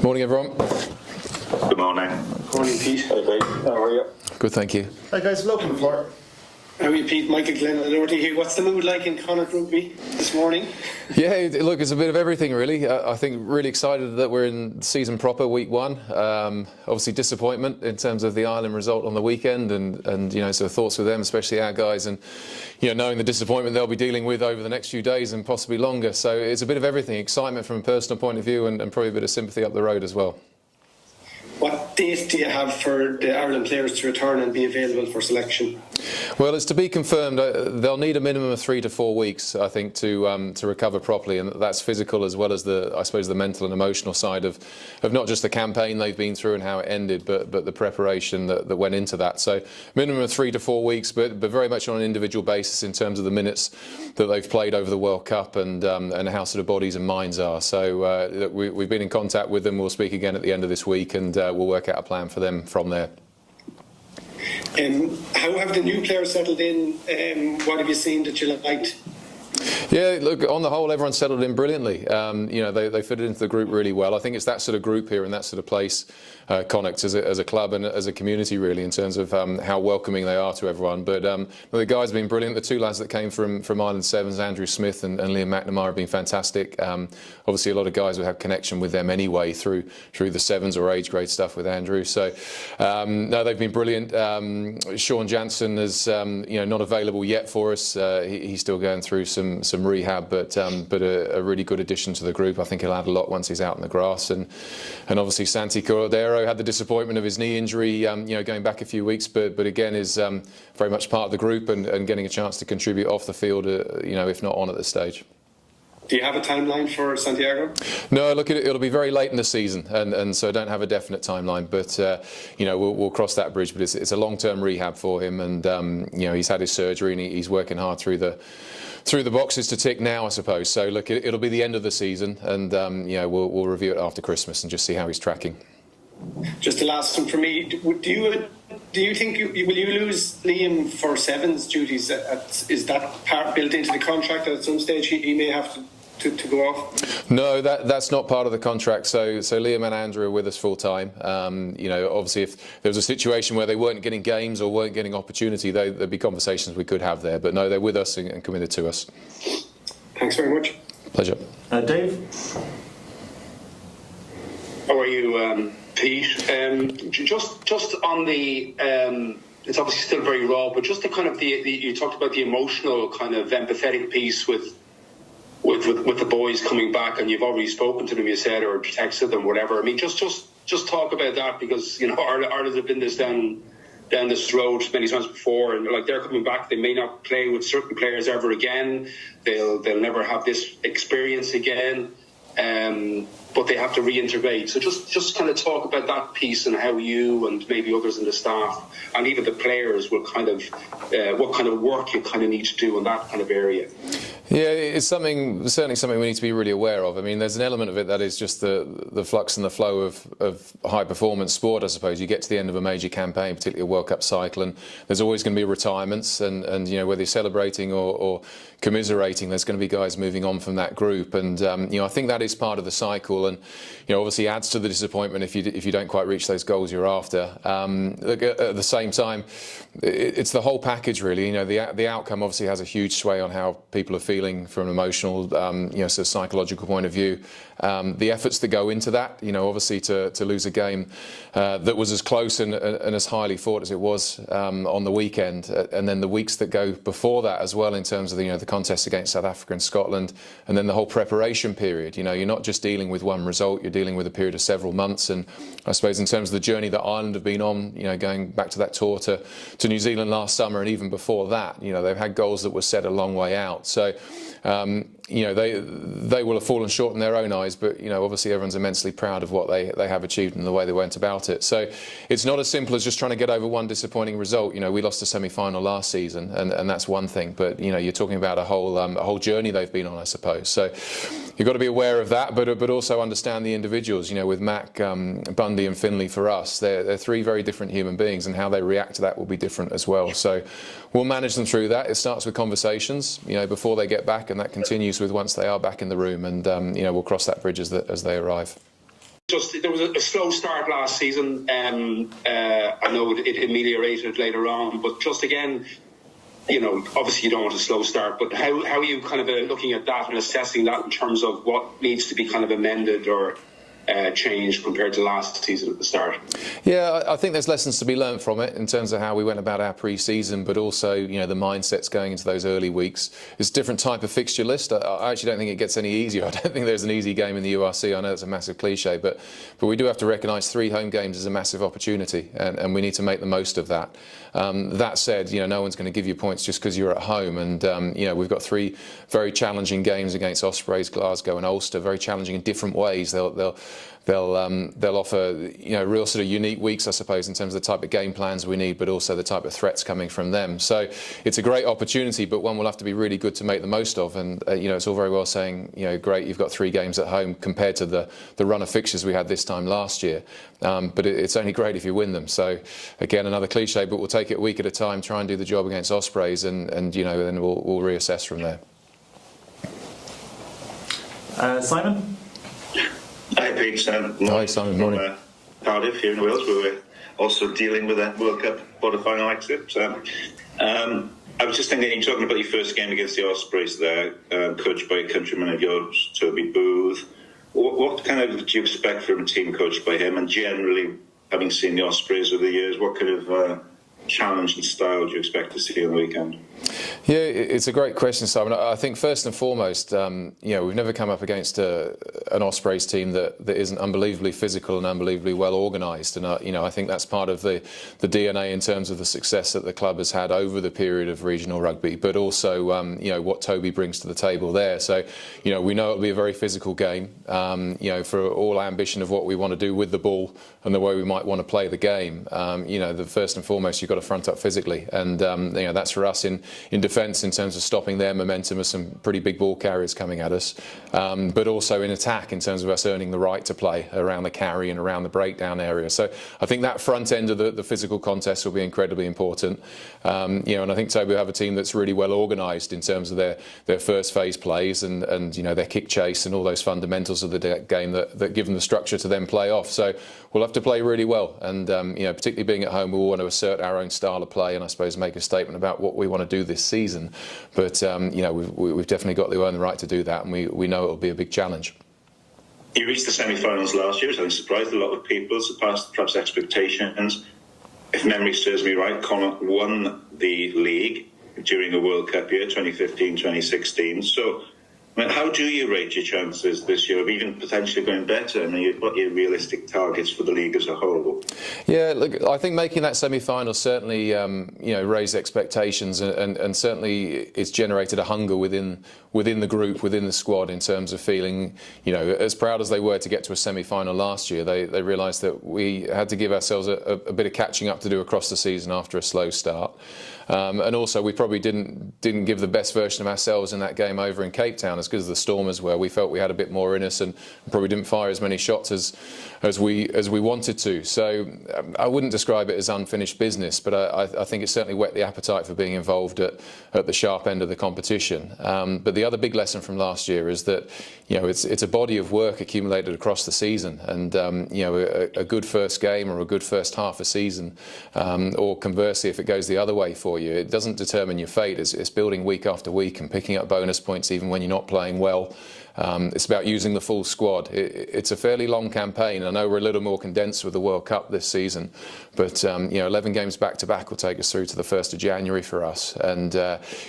Morning, everyone. Good morning. Morning, Pete. Hey, Pete. How are you? Good, thank you. Hi guys, welcome to Port. How are you, Pete? Michael Glenn, Lordy here. What's the mood like in Connach rugby this morning? Yeah, look, it's a bit of everything, really. I think really excited that we're in season proper, week one. Obviously disappointment in terms of the Ireland result on the weekend, and you know, so thoughts with them, especially our guys, and you know, knowing the disappointment they'll be dealing with over the next few days and possibly longer. So it's a bit of everything, excitement from a personal point of view, and probably a bit of sympathy up the road as well. What date do you have for the Ireland players to return and be available for selection? Well, it's to be confirmed. They'll need a minimum of 3 to 4 weeks, I think, to recover properly, and that's physical as well as the, I suppose, the mental and emotional side of not just the campaign they've been through and how it ended, but the preparation that went into that. So minimum of 3 to 4 weeks, but very much on an individual basis in terms of the minutes that they've played over the World Cup and how sort of bodies and minds are. So we've been in contact with them. We'll speak again at the end of this week, and we'll work out a plan for them from there. How have the new players settled in? What have you seen that you liked? Yeah, look, on the whole, everyone settled in brilliantly. You know, they fitted into the group really well. I think it's that sort of group here and that sort of place, Connachs, as a club and as a community, really, in terms of how welcoming they are to everyone. But the guys have been brilliant. The two lads that came from Ireland Sevens, Andrew Smith and Liam McNamara, have been fantastic. Obviously, a lot of guys would have connection with them anyway through the Sevens or age grade stuff with Andrew. So, no, they've been brilliant. Sean Jansen is you know, not available yet for us. He's still going through some rehab, but a really good addition to the group. I think he'll add a lot once he's out in the grass. And obviously Santi Cordero had the disappointment of his knee injury, you know, going back a few weeks, but again is very much part of the group and getting a chance to contribute off the field, you know, if not on at this stage. Do you have a timeline for Santiago? No, look, it'll be very late in the season, and so I don't have a definite timeline. But you know, we'll cross that bridge. But it's a long-term rehab for him, and you know, he's had his surgery and he's working hard through the boxes to tick now, I suppose. So look, it'll be the end of the season, and you know, we'll review it after Christmas and just see how he's tracking. Just the last one for me. Do you think will you lose Liam for Sevens duties? Is that part built into the contract at some stage? He may have to go off? No, that's not part of the contract. So Liam and Andrew are with us full time. You know, obviously, if there was a situation where they weren't getting games or weren't getting opportunity, there'd be conversations we could have there. But no, they're with us and committed to us. Thanks very much. Pleasure. Dave? How are you, Pete? Just on the, it's obviously still very raw, but just the kind of you talked about the emotional kind of empathetic piece with the boys coming back, and you've already spoken to them, you said, or texted them, whatever. I mean, just talk about that, because you know Ireland have been down this road many times before, and like they're coming back, they may not play with certain players ever again. They'll never have this experience again. But they have to reintegrate. So just kind of talk about that piece and how you and maybe others in the staff and even the players will kind of what kind of work you kind of need to do in that kind of area. Yeah, it's certainly something we need to be really aware of. I mean, there's an element of it that is just the flux and the flow of high performance sport, I suppose. You get to the end of a major campaign, particularly a World Cup cycle, and there's always going to be retirements, and you know, whether you're celebrating or commiserating, there's going to be guys moving on from that group, and you know, I think that is part of the cycle, and you know, obviously adds to the disappointment if you don't quite reach those goals you're after. Look, at the same time, it's the whole package, really. You know, the outcome obviously has a huge sway on how people are feeling from an emotional, you know, sort of psychological point of view. The efforts that go into that, you know, obviously to lose a game that was as close and as highly fought as it was on the weekend, and then the weeks that go before that as well, in terms of the, you know, the contest against South Africa and Scotland, and then the whole preparation period. You know, you're not just dealing with one result, you're dealing with a period of several months. And I suppose in terms of the journey that Ireland have been on, you know, going back to that tour to New Zealand last summer, and even before that, you know, they've had goals that were set a long way out. So you know, they will have fallen short in their own eyes, but you know, obviously everyone's immensely proud of what they have achieved and the way they went about it. So it's not as simple as just trying to get over one disappointing result. You know, we lost a semi-final last season, and that's one thing, but you know, you're talking about a whole journey they've been on, I suppose. So you've got to be aware of that, but also understand the individuals. You know, with Mac, Bundy and Finlay, for us, they're three very different human beings, and how they react to that will be different as well. So we'll manage them through that. It starts with conversations, you know, before they get back, and that continues with once they are back in the room, and you know, we'll cross that bridge as they arrive. there was a slow start last season. I know it ameliorated later on, but just again, obviously you don't want a slow start, but how are you kind of looking at that and assessing that in terms of what needs to be kind of amended or changed compared to last season at the start? Yeah, I think there's lessons to be learned from it in terms of how we went about our pre-season, but also, the mindsets going into those early weeks. It's a different type of fixture list. I actually don't think it gets any easier. I don't think there's an easy game in the URC. I know it's a massive cliche, but we do have to recognise 3 home games is a massive opportunity, and we need to make the most of that. That said, no one's going to give you points just because you're at home, and we've got 3 very challenging games against Ospreys, Glasgow, and Ulster. Very challenging in different ways. They'll offer real sort of unique weeks, I suppose, in terms of the type of game plans we need, but also the type of threats coming from them. So it's a great opportunity, but one we'll have to be really good to make the most of. And it's all very well saying, great, you've got 3 games at home compared to the run of fixtures we had this time last year. But it's only great if you win them. So again, another cliche, but we'll take it a week at a time, try and do the job against Ospreys, and then we'll reassess from there. Simon. Hi, Pete. Hi, Simon. Morning. Cardiff here in Wales. We were also dealing with a World Cup quarter-final exit. I was just thinking, you're talking about your first game against the Ospreys there, coached by a countryman of yours, Toby Booth. What kind of do you expect from a team coached by him? And generally, having seen the Ospreys over the years, what kind of challenge and style do you expect to see on the weekend? Yeah, it's a great question, Simon. I think first and foremost, we've never come up against an Ospreys team that isn't unbelievably physical and unbelievably well organised. And I think that's part of the DNA in terms of the success that the club has had over the period of regional rugby, but also what Toby brings to the table there. So we know it'll be a very physical game. For all ambition of what we want to do with the ball and the way we might want to play the game, the first and foremost you've got to front up physically, and that's for us in defence in terms of stopping their momentum of some pretty big ball carriers coming at us, but also in attack in terms of us earning the right to play around the carry and around the breakdown area. So I think that front end of the physical contest will be incredibly important. And I think Toby will have a team that's really well organised in terms of their first phase plays and their kick chase and all those fundamentals of the game that give them the structure to then play off. So we'll have to play really well, and particularly being at home, we will want to assert our own style of play and I suppose make a statement about what we want to do this season. But we've definitely got to earn the right to do that, and we know it'll be a big challenge. You reached the semi-finals last year, which I think surprised a lot of people, surpassed perhaps expectations. If memory serves me right, Connach won the league during the World Cup year, 2015-2016. So, how do you rate your chances this year of even potentially going better? What are your realistic targets for the league as a whole? Yeah, look, I think making that semi-final certainly, raised expectations, and certainly it's generated a hunger within the group, within the squad, in terms of feeling, as proud as they were to get to a semi-final last year. They realised that we had to give ourselves a bit of catching up to do across the season after a slow start. And also we probably didn't give the best version of ourselves in that game over in Cape Town, as good as the Stormers were. We felt we had a bit more in us and probably didn't fire as many shots as we wanted to. So I wouldn't describe it as unfinished business, but I think it certainly whet the appetite for being involved at the sharp end of the competition. But the other big lesson from last year is that it's a body of work accumulated across the season, and a good first game or a good first half a season, or conversely if it goes the other way for you, it doesn't determine your fate. It's building week after week and picking up bonus points even when you're not playing well. It's about using the full squad. It's a fairly long campaign. I know we're a little more condensed with the World Cup this season, but 11 games back to back will take us through to the 1st of January for us. And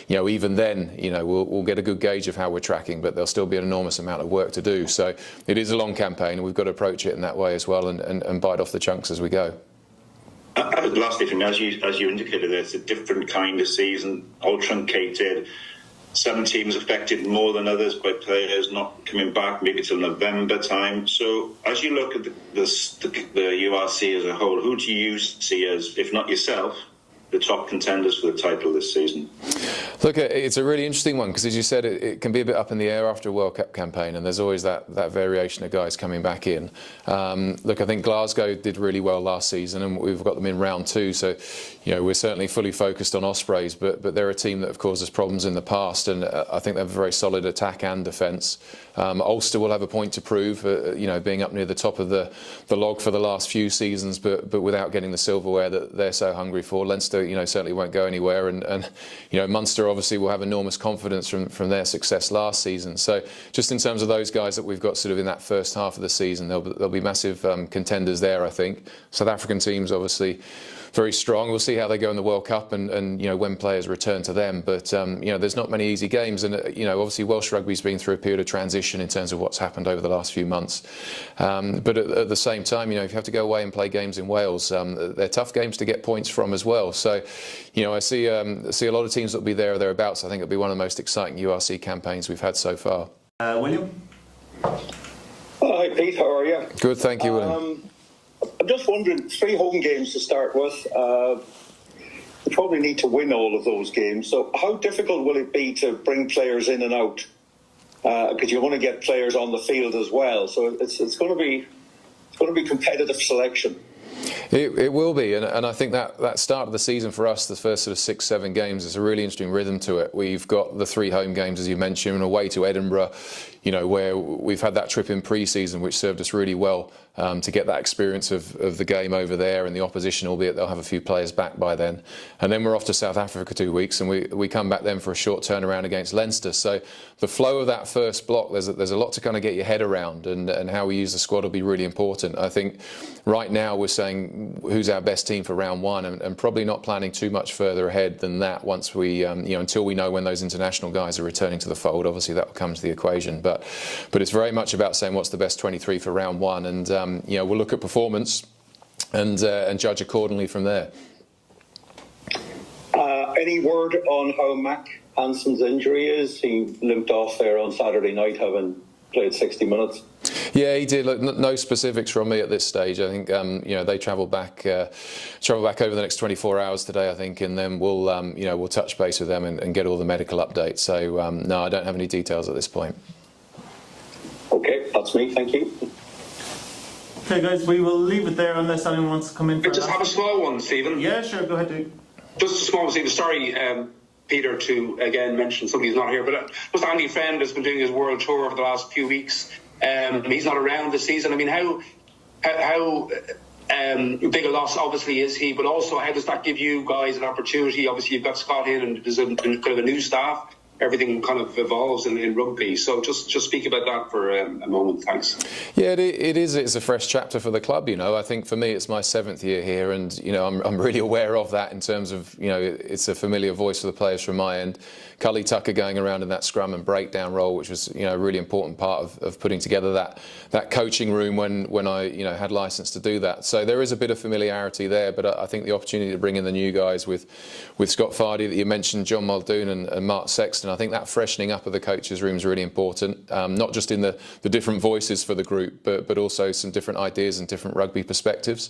even then, we'll get a good gauge of how we're tracking, but there'll still be an enormous amount of work to do. So it is a long campaign, and we've got to approach it in that way as well, and bite off the chunks as we go. Lastly, from as you indicated, it's a different kind of season, all truncated. Some teams affected more than others by players not coming back maybe till November time. So as you look at the URC as a whole, who do you see as, if not yourself, the top contenders for the title this season? Look, it's a really interesting one because, as you said, it can be a bit up in the air after a World Cup campaign, and there's always that variation of guys coming back in. Look, I think Glasgow did really well last season, and we've got them in round 2. So, we're certainly fully focused on Ospreys, but they're a team that have caused us problems in the past, and I think they have a very solid attack and defence. Ulster will have a point to prove, being up near the top of the log for the last few seasons, but without getting the silverware that they're so hungry for. Leinster, certainly won't go anywhere, and Munster obviously will have enormous confidence from their success last season. So just in terms of those guys that we've got sort of in that first half of the season, there'll be massive contenders there, I think. South African teams obviously very strong. We'll see how they go in the World Cup and when players return to them. But there's not many easy games, and obviously Welsh rugby's been through a period of transition in terms of what's happened over the last few months. But at the same time, if you have to go away and play games in Wales, they're tough games to get points from as well. So I see a lot of teams that will be there or thereabouts. I think it'll be one of the most exciting URC campaigns we've had so far. William? Hi Pete, how are you? Good, thank you, William. I'm just wondering, 3 home games to start with. You probably need to win all of those games. So how difficult will it be to bring players in and out? Because you want to get players on the field as well. So it's going to be competitive selection. It will be, and I think that start of the season for us, the first sort of 6-7 games, is a really interesting rhythm to it. We've got the 3 home games, as you mentioned, and away to Edinburgh, where we've had that trip in pre-season, which served us really well to get that experience of the game over there and the opposition, albeit they'll have a few players back by then. And then we're off to South Africa 2 weeks, and we come back then for a short turnaround against Leinster. So the flow of that first block, there's a lot to kind of get your head around, and how we use the squad will be really important. I think right now we're saying who's our best team for round 1, and probably not planning too much further ahead than that once we, until we know when those international guys are returning to the fold. Obviously that will come to the equation, but it's very much about saying what's the best 23 for round 1, and we'll look at performance and judge accordingly from there. Any word on how Mac Hanson's injury is? He limped off there on Saturday night, having played 60 minutes. Yeah, he did. Look, no specifics from me at this stage. I think they travel back over the next 24 hours today, I think, and then we'll touch base with them and get all the medical updates. So no, I don't have any details at this point. Okay, that's me. Thank you. Okay, guys, we will leave it there unless anyone wants to come in. Just have a small one, Stephen. Yeah, sure. Go ahead, dude. Just a small one, Stephen. Sorry, Peter, to again mention somebody who's not here, but just Andy Friend has been doing his world tour over the last few weeks. He's not around this season. I mean, how big a loss obviously is he, but also how does that give you guys an opportunity? Obviously, you've got Scott in, and there's kind of a new staff. Everything kind of evolves in rugby. So just speak about that for a moment. Thanks. Yeah, it is. It's a fresh chapter for the club. I think for me, it's my 7th year here, and I'm really aware of that in terms of it's a familiar voice for the players from my end. Cully Tucker going around in that scrum and breakdown role, which was a really important part of putting together that coaching room when I had license to do that. So there is a bit of familiarity there, but I think the opportunity to bring in the new guys with Scott Fardy that you mentioned, John Muldoon and Mark Sexton, I think that freshening up of the coaches' room is really important, not just in the different voices for the group, but also some different ideas and different rugby perspectives.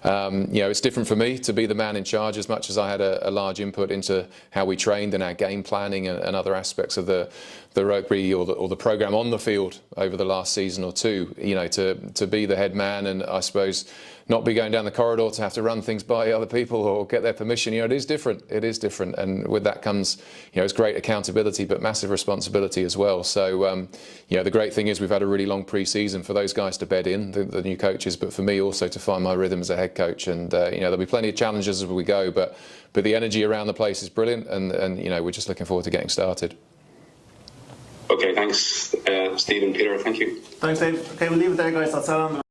It's different for me to be the man in charge, as much as I had a large input into how we trained and our game planning and other aspects of the rugby or the programme on the field over the last season or two. To be the head man and I suppose not be going down the corridor to have to run things by other people or get their permission. It is different. It is different, and with that comes it's great accountability but massive responsibility as well. So the great thing is we've had a really long pre-season for those guys to bed in, the new coaches, but for me also to find my rhythm as a head coach. And there'll be plenty of challenges as we go, but the energy around the place is brilliant, and we're just looking forward to getting started. Okay, thanks, Stephen, Peter. Thank you. Thanks, Dave. Okay, we'll leave it there, guys. That's all on the